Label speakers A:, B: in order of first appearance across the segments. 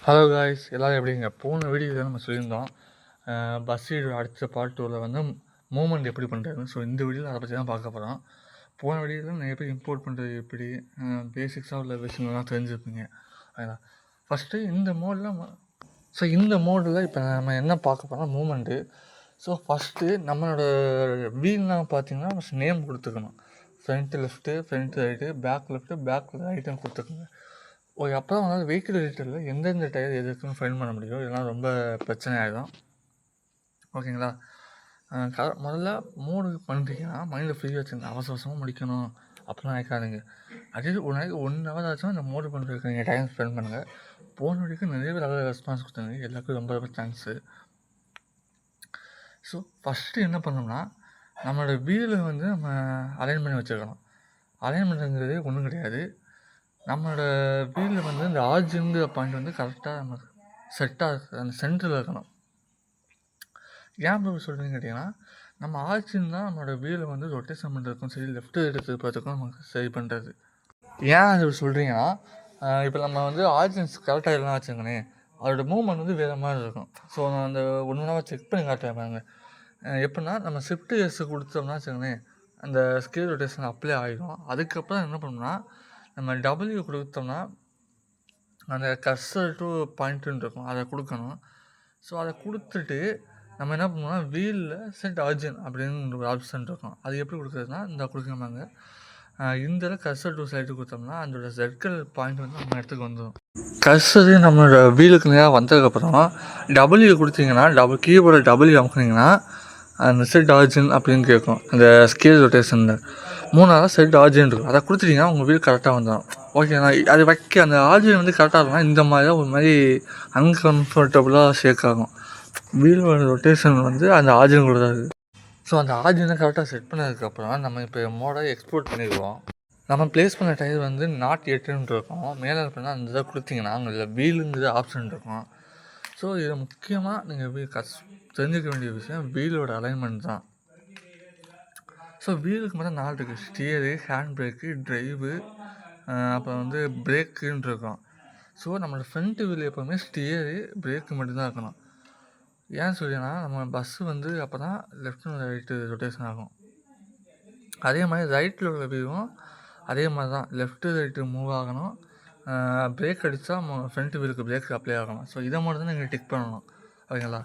A: Hello guys, எல்லோரும் எப்படிங்க? போன வீடியோவில் நம்ம சொல்லியிருந்தோம் பஸ் அடுத்த பார்ட் 2ல் வந்து மூமெண்ட் எப்படி பண்ணுறதுன்னு. ஸோ இந்த வீடியோவில் அதை பற்றி தான் பார்க்க போகிறோம். போன வீடியோவில் நிறைய பேர் இம்போர்ட் பண்ணுறது எப்படி பேசிக்ஸாக உள்ள விஷயங்கள்லாம் தெரிஞ்சுருப்பீங்க. ஓகேங்களா? ஃபஸ்ட்டு இந்த மோடில் இப்போ நம்ம என்ன பார்க்க போகிறோம், மூமெண்ட்டு. ஸோ ஃபஸ்ட்டு நம்மளோட வீல்லாம் பார்த்தீங்கன்னா ஃபஸ்ட் நேம் கொடுத்துக்கணும். Front left, front right, back left, back ரைட்டுன்னு கொடுத்துக்கோங்க. அப்புறம் வந்து வெஹிக்கிள் ரிலேட்டடில் எந்தெந்த டயர் எது இருக்குன்னு ஃபைன் பண்ண முடியும். இதெல்லாம் ரொம்ப பிரச்சனை ஆகிடும். ஓகேங்களா? முதல்ல மூடு பண்ணுறீங்கன்னா மைண்டில் ஃப்ரீயாக வச்சுங்க. அவசரமாக முடிக்கணும் அப்படிலாம் நினைக்காதுங்க. அதே ஒரு நாளைக்கு 1 ஹவர் ஆச்சும் அந்த மோடு பண்ணுறதுக்கு நீங்கள் டைம் ஸ்பெண்ட் பண்ணுங்கள். போன வரைக்கும் நிறைய பேர் நல்ல ரெஸ்பான்ஸ் கொடுத்தாங்க. எல்லாருக்கும் ரொம்ப ரொம்ப தேங்க்ஸு. ஸோ ஃபஸ்ட்டு என்ன பண்ணோம்னா, நம்மளோட வீலை வந்து நம்ம அலைன் பண்ணி வச்சுருக்கணும். அலைன் பண்ணுறதுங்கிறது ஒன்றும் கிடையாது. நம்மளோட வீலில் வந்து இந்த ஆர்ஜின்ங்கிற பாயிண்ட் வந்து கரெக்டாக நமக்கு செட்டாக அந்த சென்டரில் இருக்கணும். ஏன் அப்படி சொல்கிறீங்கன்னு கேட்டிங்கன்னா, நம்ம ஆர்ஜின் தான் நம்மளோட வீலை வந்து ரொட்டேஷன் பண்ணுறதுக்கும் சரி, லெஃப்ட்டு எடுத்து பார்த்துக்கும் நமக்கு சரி பண்ணுறது. ஏன் அது சொல்கிறீங்கன்னா, இப்போ நம்ம வந்து ஆர்ஜின்ஸ் கரெக்டாக இல்லைனா வச்சுக்கோங்களேன், அதோட மூவ்மெண்ட் வந்து வேறு மாதிரி இருக்கும். ஸோ நான் அந்த ஒன்று செக் பண்ணி காட்டுறாங்க. எப்படின்னா, நம்ம ஷிஃப்ட் எஸ் கொடுத்தோம்னா வச்சுக்கோங்களேன், அந்த ஸ்கேல் ரொட்டேஷன் அப்ளை ஆகிடும். அதுக்கப்புறம் என்ன பண்ணணும்னா, நம்ம டபிள்யூ கொடுத்தோம்னா அந்த கர்சர் டு பாயிண்ட்டுன்னு இருக்கும், அதை கொடுக்கணும். ஸோ அதை கொடுத்துட்டு நம்ம என்ன பண்ணுவோம்னா, வீலில் செட் ஆர்ஜின் அப்படின்னு ஒரு ஆப்ஷன் இருக்கும். அது எப்படி கொடுக்குறதுனா, இந்த கொடுக்கணுமாங்க, இந்த கர்சர் டு சைடு கொடுத்தோம்னா அதோட சர்க்கிள் பாயிண்ட் வந்து நம்ம இடத்துக்கு வந்துடும். கர்சரு நம்மளோட வீலுக்கு நேராக வந்ததுக்கப்புறம் டபிள்யூ கொடுத்தீங்கன்னா, கீபோர்டு டபிள்யூ அமுக்குனீங்கன்னா அந்த செட் ஆர்ஜின் அப்படின்னு கேட்கும். அந்த ஸ்கேல் ரொட்டேஷனில் 3 செட் ஆர்ஜின் இருக்கும். அதை கொடுத்துட்டிங்கன்னா உங்கள் வீல் கரெக்டாக வந்துடும். ஓகேண்ணா. அது வைக்க அந்த ஆர்ஜின் வந்து கரெக்டாக இருக்கும்னா இந்த மாதிரி தான் ஒரு மாதிரி அன்கம்ஃபர்டபுளாக ஷேக் ஆகும். வீலோட ரொட்டேஷன் வந்து அந்த ஆர்ஜின் கூட தான் இருக்குது. ஸோ அந்த ஆர்ஜினை கரெக்டாக செட் பண்ணதுக்கப்புறம் நம்ம இப்போ மோடை எக்ஸ்போர்ட் பண்ணிடுவோம். நம்ம ப்ளேஸ் பண்ண டயர் வந்து நாட் 8ன்னு இருக்கும். மேலே இருப்பேன்னா அந்த இதை கொடுத்தீங்கன்னா அங்கே வீலுங்கிற ஆப்ஷன் இருக்கும். ஸோ இதை முக்கியமாக நீங்கள் தெரிஞ்சுக்க வேண்டிய விஷயம் வீலோட அலைன்மெண்ட் தான். ஸோ வீலுக்கு மட்டும் 4 இருக்குது. ஸ்டியரு, ஹேண்ட் பிரேக்கு, ட்ரைவு, அப்புறம் வந்து பிரேக்குன்னு இருக்கும். ஸோ நம்மளோட ஃப்ரண்ட் வீல் எப்போவுமே ஸ்டியரு, பிரேக்கு மட்டும்தான் இருக்கணும். ஏன் சொல்லினா, நம்ம பஸ்ஸு வந்து அப்போ தான் லெஃப்ட் அண்ட் ரைட்டு ரொட்டேஷன் ஆகும். அதே மாதிரி ரைட்டில் உள்ள வீலும் அதே மாதிரி தான் லெஃப்ட்டு ரைட்டு மூவ் ஆகணும். பிரேக் அடித்தா ஃப்ரண்ட் வீலுக்கு பிரேக் அப்ளை ஆகணும். ஸோ இதை மட்டும் தான் நீங்கள் டிக் பண்ணணும். ஓகேங்களா?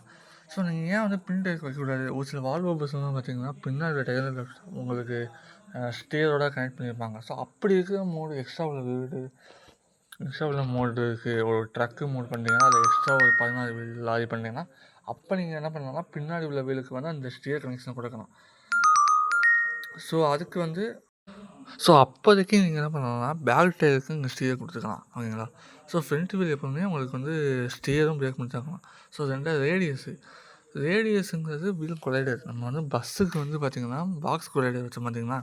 A: ஸோ நீங்கள் ஏன் வந்து பின் டயர் வைக்கக்கூடாது? ஒரு சில வால்வோ பஸ்லாம் பார்த்தீங்கன்னா பின்னாடி டயரில் உங்களுக்கு ஸ்டியரோட கனெக்ட் பண்ணியிருப்பாங்க. ஸோ அப்படி இருக்கிற மோடு எக்ஸ்ட்ரா உள்ள மோடு இருக்குது. ஒரு ட்ரக்கு மோட் பண்ணிட்டீங்கன்னா அதில் எக்ஸ்ட்ரா ஒரு 16 வீல் லாரி பண்ணிட்டீங்கன்னா, அப்போ நீங்கள் என்ன பண்ணலாம்னா பின்னாடி உள்ள வீலுக்கு வந்து அந்த ஸ்டியர் கனெக்ஷன் கொடுக்கணும். ஸோ அப்போதைக்கு நீங்கள் என்ன பண்ணலாம்னா பேக் டயருக்கு இங்கே ஸ்டியர் கொடுத்துக்கலாம். ஓகேங்களா? ஸோ ஃப்ரண்ட் வீல் எப்போவுமே உங்களுக்கு வந்து ஸ்டியரும் பிரேக் பண்ணிட்டாங்கலாம். ஸோ 2 ரேடியஸுங்கிறது வீல் கொலைடர். நம்ம வந்து பஸ்ஸுக்கு வந்து பார்த்திங்கன்னா பாக்ஸ் கொலைடர் வச்ச பார்த்தீங்கன்னா,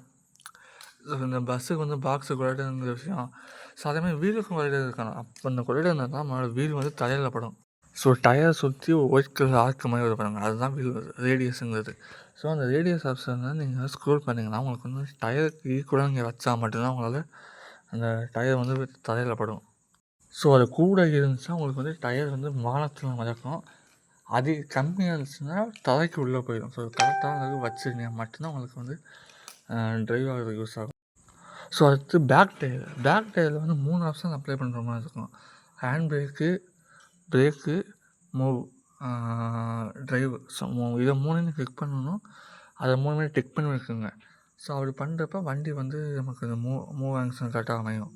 A: இந்த பஸ்ஸுக்கு வந்து பாக்ஸு கொலைடருங்கிற விஷயம். ஸோ அதேமாதிரி வீலுக்கும் கொலைடர் இருக்கணும். அப்போ அந்த கொலைடர் இருந்தால் தான் நம்மளோட வீல் வந்து டயரில் படும். ஸோ டயரை சுற்றி ஒயிட் கலர் ஆர்க்கு மாதிரி வருவாங்க, அதுதான் வீல் ரேடியஸுங்கிறது. ஸோ அந்த ரேடியஸ் ஆப்ஷனில் நீங்கள் ஸ்க்ரோல் பண்ணிங்கன்னா உங்களுக்கு வந்து டயருக்கு ஈக்குவலாக நீங்கள் வச்சா மட்டும்தான் உங்களால் அந்த டயர் வந்து தரையில் படும். ஸோ அது கூட இருந்துச்சுன்னா உங்களுக்கு வந்து டயர் வந்து வானத்தில் மிதக்கும். அது கம்மியாக இருந்துச்சுன்னா தரைக்கு உள்ளே போயிடும். ஸோ கரெக்டாக அளவுக்கு வச்சுருந்தீங்க மட்டும்தான் உங்களுக்கு வந்து ட்ரைவ் ஆகிறதுக்கு யூஸ் ஆகும். ஸோ அடுத்து பேக் டயரில் வந்து 3 ஆப்ஷன் அப்ளை பண்ணுற மாதிரி இருக்கும். Hand brake, move, drive. So இதை 3 கிளிக் பண்ணணும். அதை 3 டிக் பண்ணி வச்சுக்கோங்க. ஸோ அப்படி பண்ணுறப்ப வண்டி வந்து நமக்கு இந்த மூவ் ஆக்ஷன் கரெக்டாக அமையும்.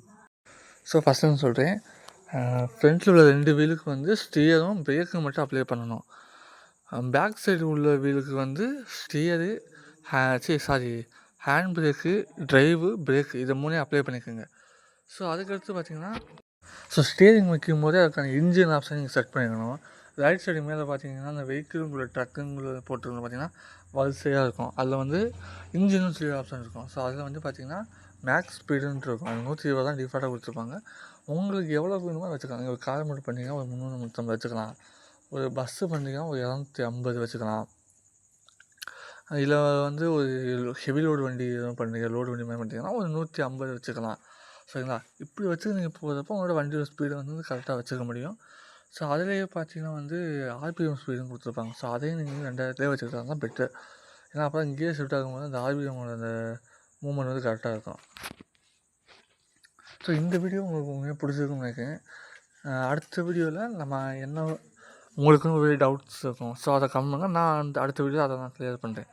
A: ஸோ ஃபஸ்ட்டு சொல்கிறேன், ஃப்ரண்ட்டில் உள்ள 2 வீலுக்கு வந்து ஸ்டியரும் பிரேக்கும் மட்டும் அப்ளை பண்ணணும். பேக் சைடு உள்ள வீலுக்கு வந்து ஸ்டியரு, ஹேண்ட் பிரேக்கு, ட்ரைவு, பிரேக்கு இதை 3 அப்ளை பண்ணிக்கோங்க. ஸோ அதுக்கடுத்து பார்த்திங்கன்னா, ஸோ ஸ்டியரிங் வைக்கும் போதே அதுக்கான இன்ஜின் ஆப்ஷன் நீங்கள் செட் பண்ணிக்கணும். ரைட் சைடு மேலே பார்த்தீங்கன்னா அந்த வெஹிக்கிளுக்குள்ள ட்ரக்குங்குள்ள போட்டுருக்கணும் பார்த்தீங்கன்னா வரிசையாக இருக்கும். அதில் வந்து இன்ஜினும் சொல்லி ஆப்ஷன் இருக்கும். ஸோ அதில் வந்து பார்த்திங்கன்னா மேக்ஸ் ஸ்பீடுன்ட்டு இருக்கும். அது 120 தான் டிஃபால்ட்டாக கொடுத்துருப்பாங்க. உங்களுக்கு எவ்வளோ வேணுமோ வச்சுக்கலாம். ஒரு கார் மட்டும் பண்ணிங்கன்னா ஒரு 300 350 வச்சுக்கலாம். ஒரு பஸ்ஸு பண்ணிங்கன்னா ஒரு 250 வச்சுக்கலாம். இதில் வந்து ஒரு ஹெவி லோடு வண்டி எதுவும் பண்ணுறீங்க, லோடு வண்டி மாதிரி பண்ணிட்டீங்கன்னா ஒரு 150 வச்சுக்கலாம். சரிங்களா? இப்படி வச்சு நீங்கள் போகிறப்போ உங்களோட வண்டியோட ஸ்பீடை வந்து கரெக்டாக வச்சுக்க முடியும். ஸோ அதிலேயே பார்த்தீங்கன்னா வந்து ஆர்பிஎம் ஸ்பீடுன்னு கொடுத்துருப்பாங்க. ஸோ அதையும் நீங்கள் 2000 வச்சுக்கிட்டா தான் பெட்டர். ஏன்னா அப்போ தான் கியர் ஷிஃப்ட் ஆகும்போது அந்த ஆர்பிஎம்மோட அந்த மூவ்மெண்ட் வந்து கரெக்டாக இருக்கும். ஸோ இந்த வீடியோ உங்களுக்கு உண்மையாக பிடிச்சிருக்குன்னு நினைக்கிறேன். அடுத்த வீடியோவில் நம்ம என்ன உங்களுக்குன்னு ஒரு டவுட்ஸ் இருக்கும். ஸோ அதை கம்முங்க, நான் அடுத்த வீடியோ அதை நான் கிளியர் பண்ணுறேன்.